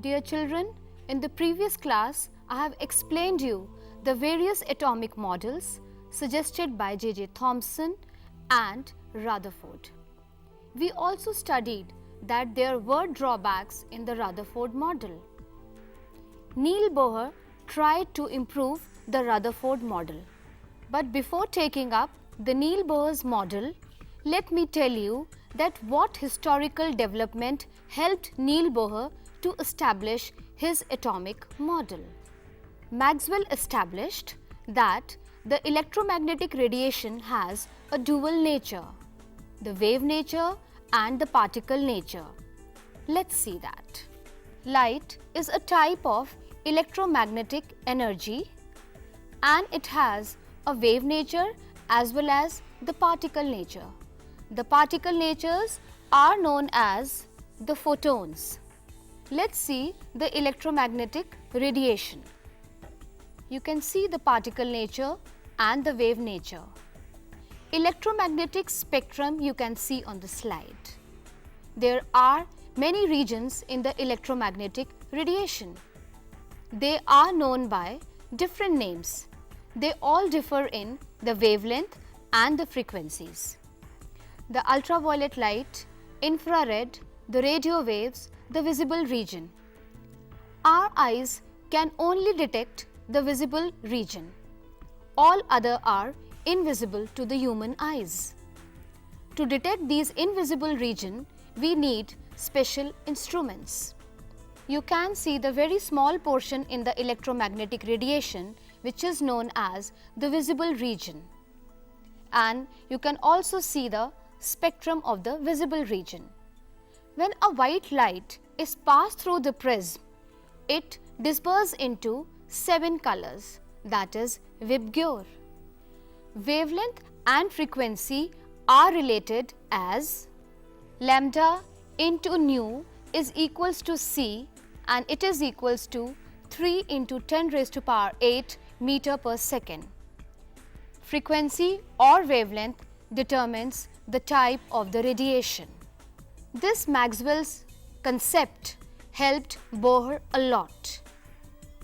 Dear children, in the previous class, I have explained you the various atomic models suggested by J.J. Thomson and Rutherford. We also studied that there were drawbacks in the Rutherford model. Niels Bohr tried to improve the Rutherford model. But before taking up the Niels Bohr's model, let me tell you that what historical development helped Niels Bohr to establish his atomic model. Maxwell established that the electromagnetic radiation has a dual nature, the wave nature and the particle nature. Let's see that. Light is a type of electromagnetic energy and it has a wave nature as well as the particle nature. The particle natures are known as the photons. Let's see the electromagnetic radiation. You can see the particle nature and the wave nature. Electromagnetic spectrum you can see on the slide. There are many regions in the electromagnetic radiation. They are known by different names. They all differ in the wavelength and the frequencies. The ultraviolet light, infrared, the radio waves, the visible region. Our eyes can only detect the visible region. All other are invisible to the human eyes. To detect these invisible region, we need special instruments. You can see the very small portion in the electromagnetic radiation which is known as the visible region. And you can also see the spectrum of the visible region. When a white light is passed through the prism, it disperses into 7 colors, that is Vibgyor. Wavelength and frequency are related as lambda into nu is equals to c and it is equals to 3 into 10 raised to power 8 meter per second. Frequency or wavelength determines the type of the radiation. This Maxwell's concept helped Bohr a lot.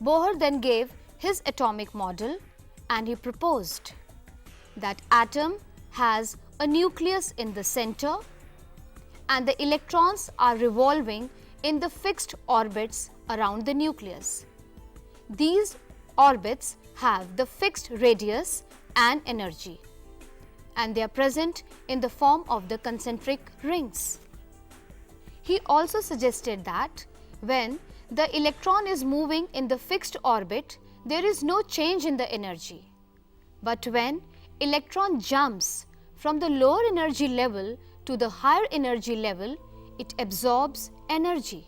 Bohr then gave his atomic model and he proposed that atom has a nucleus in the center and the electrons are revolving in the fixed orbits around the nucleus. These orbits have the fixed radius and energy and they are present in the form of the concentric rings. He also suggested that when the electron is moving in the fixed orbit, there is no change in the energy. But when electron jumps from the lower energy level to the higher energy level, it absorbs energy.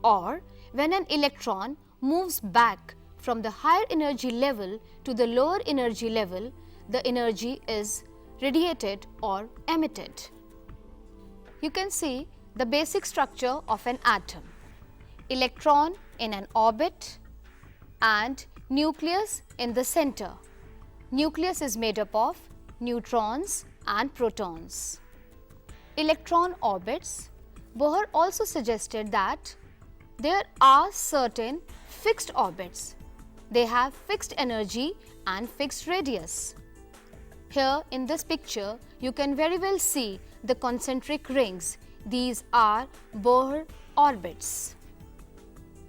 Or when an electron moves back from the higher energy level to the lower energy level, the energy is radiated or emitted. You can see the basic structure of an atom. Electron in an orbit and nucleus in the center. Nucleus is made up of neutrons and protons. Electron orbits. Bohr also suggested that there are certain fixed orbits. They have fixed energy and fixed radius. Here in this picture, you can very well see the concentric rings. These are Bohr orbits.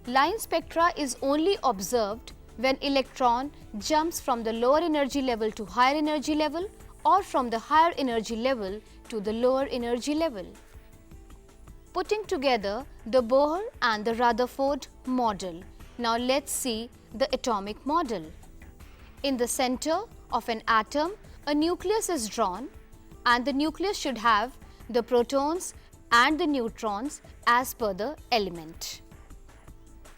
Line spectra is only observed when electron jumps from the lower energy level to higher energy level or from the higher energy level to the lower energy level. Putting together the Bohr and the Rutherford model, now let's see the atomic model. In the center of an atom, a nucleus is drawn and the nucleus should have the protons and the neutrons as per the element.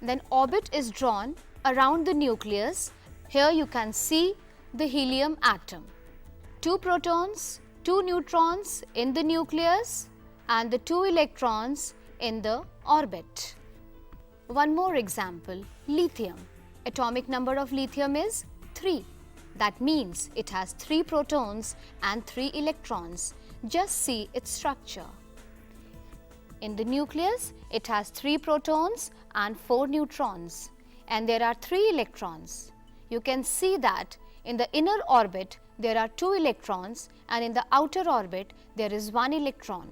Then orbit is drawn around the nucleus. Here you can see the helium atom. 2 protons, 2 neutrons in the nucleus and the 2 electrons in the orbit. One more example, lithium. Atomic number of lithium is 3. That means it has 3 protons and 3 electrons. Just see its structure. In the nucleus, it has 3 protons and 4 neutrons, and there are 3 electrons. You can see that in the inner orbit there are 2 electrons, and in the outer orbit there is 1 electron.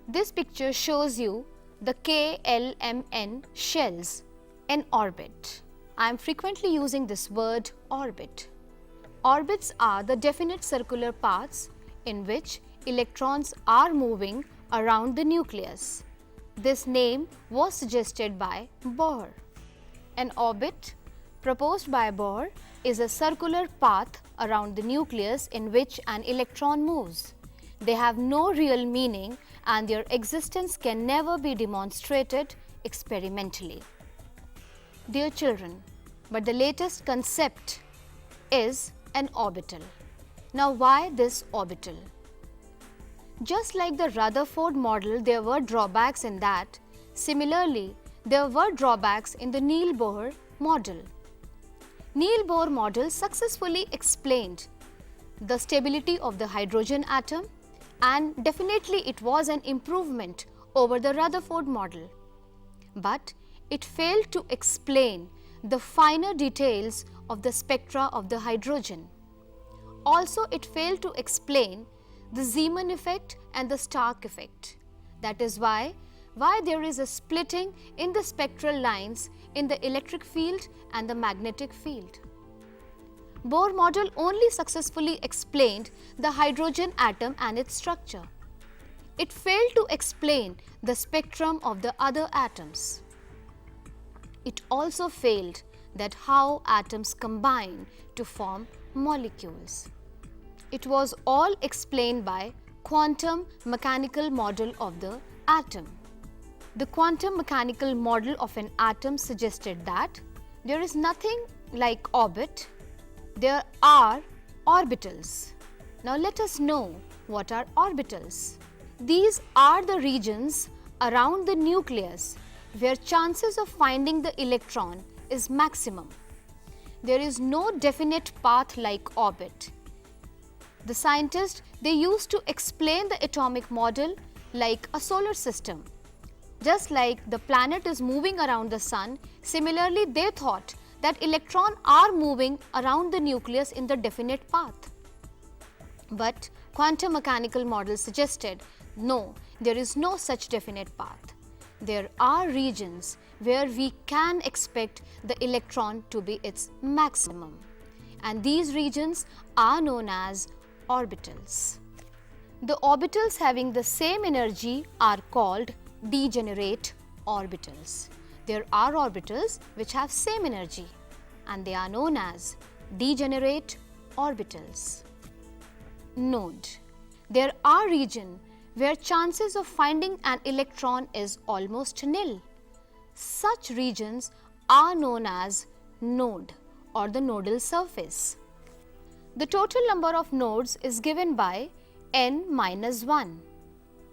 This picture shows you the KLMN shells in orbit. I am frequently using this word orbit. Orbits are the definite circular paths in which electrons are moving around the nucleus. This name was suggested by Bohr. An orbit proposed by Bohr is a circular path around the nucleus in which an electron moves. They have no real meaning and their existence can never be demonstrated experimentally. Dear children, but the latest concept is an orbital. Now why this orbital? Just like the Rutherford model, there were drawbacks in that. Similarly, there were drawbacks in the Niels Bohr model. Niels Bohr model successfully explained the stability of the hydrogen atom, and definitely it was an improvement over the Rutherford model. But it failed to explain the finer details of the spectra of the hydrogen. Also, it failed to explain the Zeeman effect and the Stark effect. That is why there is a splitting in the spectral lines in the electric field and the magnetic field. Bohr model only successfully explained the hydrogen atom and its structure. It failed to explain the spectrum of the other atoms. It also failed that how atoms combine to form molecules. It was all explained by quantum mechanical model of the atom. The quantum mechanical model of an atom suggested that there is nothing like orbit, there are orbitals. Now let us know what are orbitals. These are the regions around the nucleus where chances of finding the electron is maximum. There is no definite path like orbit. The scientists, they used to explain the atomic model like a solar system. Just like the planet is moving around the sun, similarly they thought that electrons are moving around the nucleus in the definite path. But quantum mechanical model suggested, no, there is no such definite path. There are regions where we can expect the electron to be its maximum, and these regions are known as orbitals. The orbitals having the same energy are called degenerate orbitals. There are orbitals which have same energy and they are known as degenerate orbitals. Node. There are regions where chances of finding an electron is almost nil. Such regions are known as node or the nodal surface. The total number of nodes is given by n-1.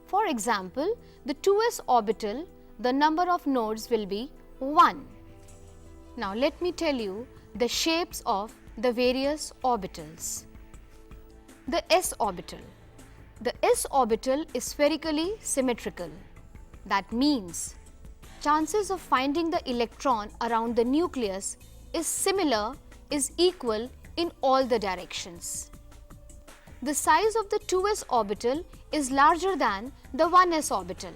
For example, the 2s orbital, the number of nodes will be 1. Now let me tell you the shapes of the various orbitals. The s orbital. The s orbital is spherically symmetrical. That means chances of finding the electron around the nucleus is equal in all the directions. The size of the 2s orbital is larger than the 1s orbital.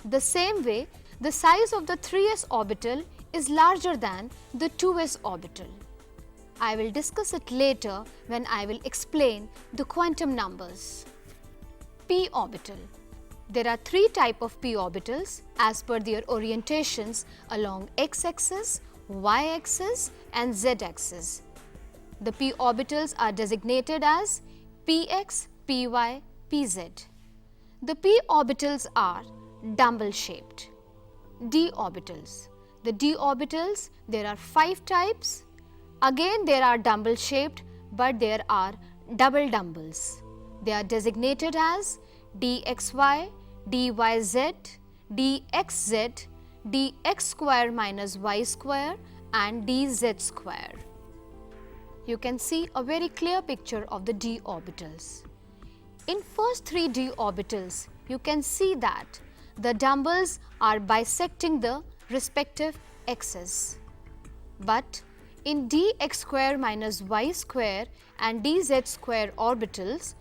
The same way, the size of the 3s orbital is larger than the 2s orbital. I will discuss it later when I will explain the quantum numbers. P orbital. There are 3 types of p orbitals as per their orientations along x-axis, y-axis and z-axis. The p orbitals are designated as px, py, pz. The p orbitals are dumbbell shaped. D orbitals. The d orbitals, there are 5 types. Again there are dumbbell shaped, but there are double dumbbells. They are designated as dxy, dyz, dxz, dx square minus y square and dz square. you can see a very clear picture of the d orbitals. In first 3 d orbitals, you can see that the dumbbells are bisecting the respective x's. But in dx square minus y square and dz square orbitals,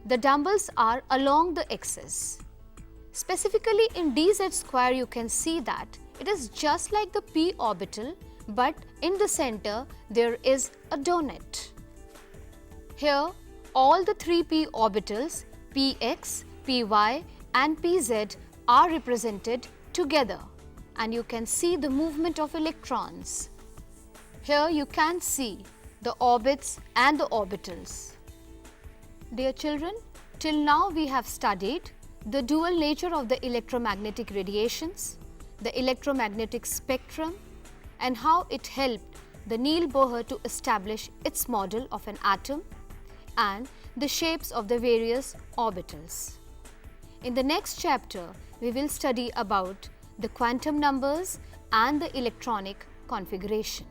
the dumbbells are along the axis. Specifically in dz square, you can see that it is just like the p orbital, but in the center there is a donut. Here all the 3p orbitals px, py and pz are represented together, and you can see the movement of electrons. Here you can see the orbits and the orbitals. Dear children, till now we have studied the dual nature of the electromagnetic radiations, the electromagnetic spectrum, and how it helped the Niels Bohr to establish its model of an atom, and the shapes of the various orbitals. In the next chapter, we will study about the quantum numbers and the electronic configuration.